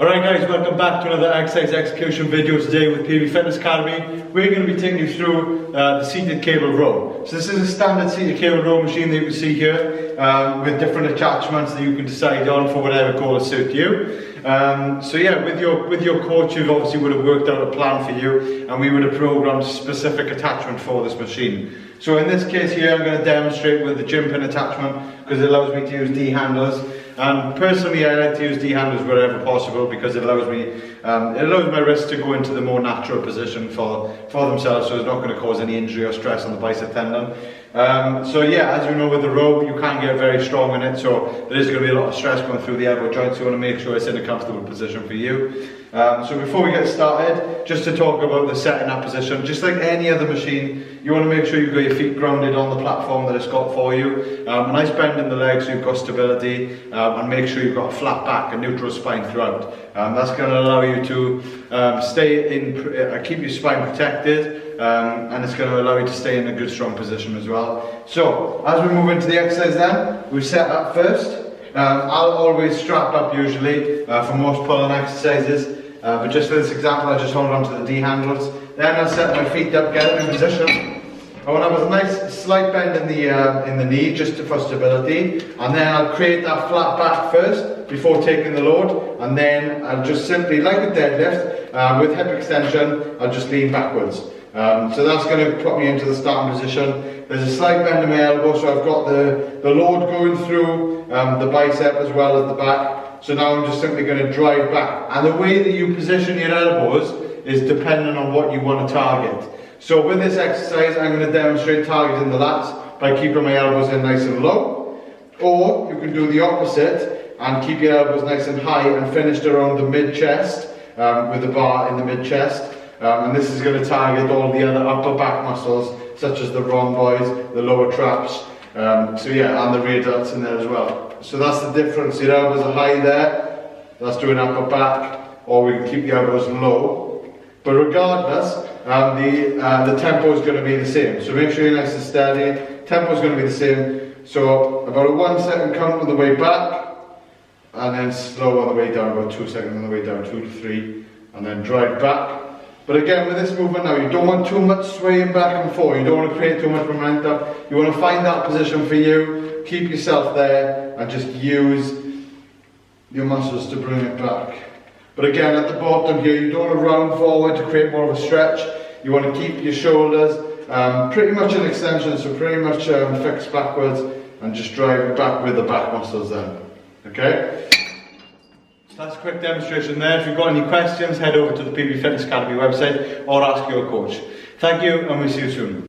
Alright guys, welcome back to another exercise execution video today with PB Fitness Academy. We're going to be taking you through the seated cable row. So this is a standard seated cable row machine that you can see here with different attachments that you can decide on for whatever goal suits you. So yeah, with your coach you obviously would have worked out a plan for you and we would have programmed a specific attachment for this machine. So in this case here I'm going to demonstrate with the gym pin attachment because it allows me to use D handles. And personally, I like to use D handles wherever possible because it allows my wrists to go into the more natural position for themselves, so it's not going to cause any injury or stress on the bicep tendon. So yeah, as you know, with the rope, you can get very strong in it, so there is going to be a lot of stress going through the elbow joint, so you want to make sure it's in a comfortable position for you. So before we get started, just to talk about the setting up position, just like any other machine, you want to make sure you've got your feet grounded on the platform that it's got for you. A nice bend in the legs so you've got stability, and make sure you've got a flat back, a neutral spine throughout. That's going to allow you to stay in, keep your spine protected, and it's going to allow you to stay in a good strong position as well. So as we move into the exercise then, we set up first. I'll always strap up usually for most pulling exercises, but just for this example I just hold on to the D handles. Then I'll set my feet up, get them in position. I want to have a nice slight bend in the knee just for stability, and then I'll create that flat back first before taking the load, and then I'll just simply, like a deadlift, with hip extension, I'll just lean backwards. So that's going to put me into the starting position. There's a slight bend in my elbow, so I've got the load going through the bicep as well as the back. So now I'm just simply going to drive back. And the way that you position your elbows is dependent on what you want to target. So with this exercise, I'm going to demonstrate targeting the lats by keeping my elbows in nice and low. Or you can do the opposite and keep your elbows nice and high and finished around the mid-chest with the bar in the mid-chest. And this is going to target all the other upper back muscles, such as the rhomboids, the lower traps, so yeah, and the rear delts in there as well. So that's the difference. Your elbows are high there, that's doing upper back, or we can keep the elbows low. But regardless, the tempo is going to be the same. So make sure you're nice and steady. Tempo is going to be the same. So about a 1 second count on the way back, and then slow on the way down, about 2 seconds on the way down, 2 to 3, and then drive back. But again, with this movement now, you don't want too much swaying back and forth. You don't want to create too much momentum. You want to find that position for you, keep yourself there, and just use your muscles to bring it back. But again, at the bottom here, you don't want to round forward to create more of a stretch. You want to keep your shoulders pretty much in extension, so pretty much fixed backwards, and just drive it back with the back muscles then. Okay? That's a quick demonstration there. If you've got any questions, head over to the PB Fitness Academy website or ask your coach. Thank you, and we'll see you soon.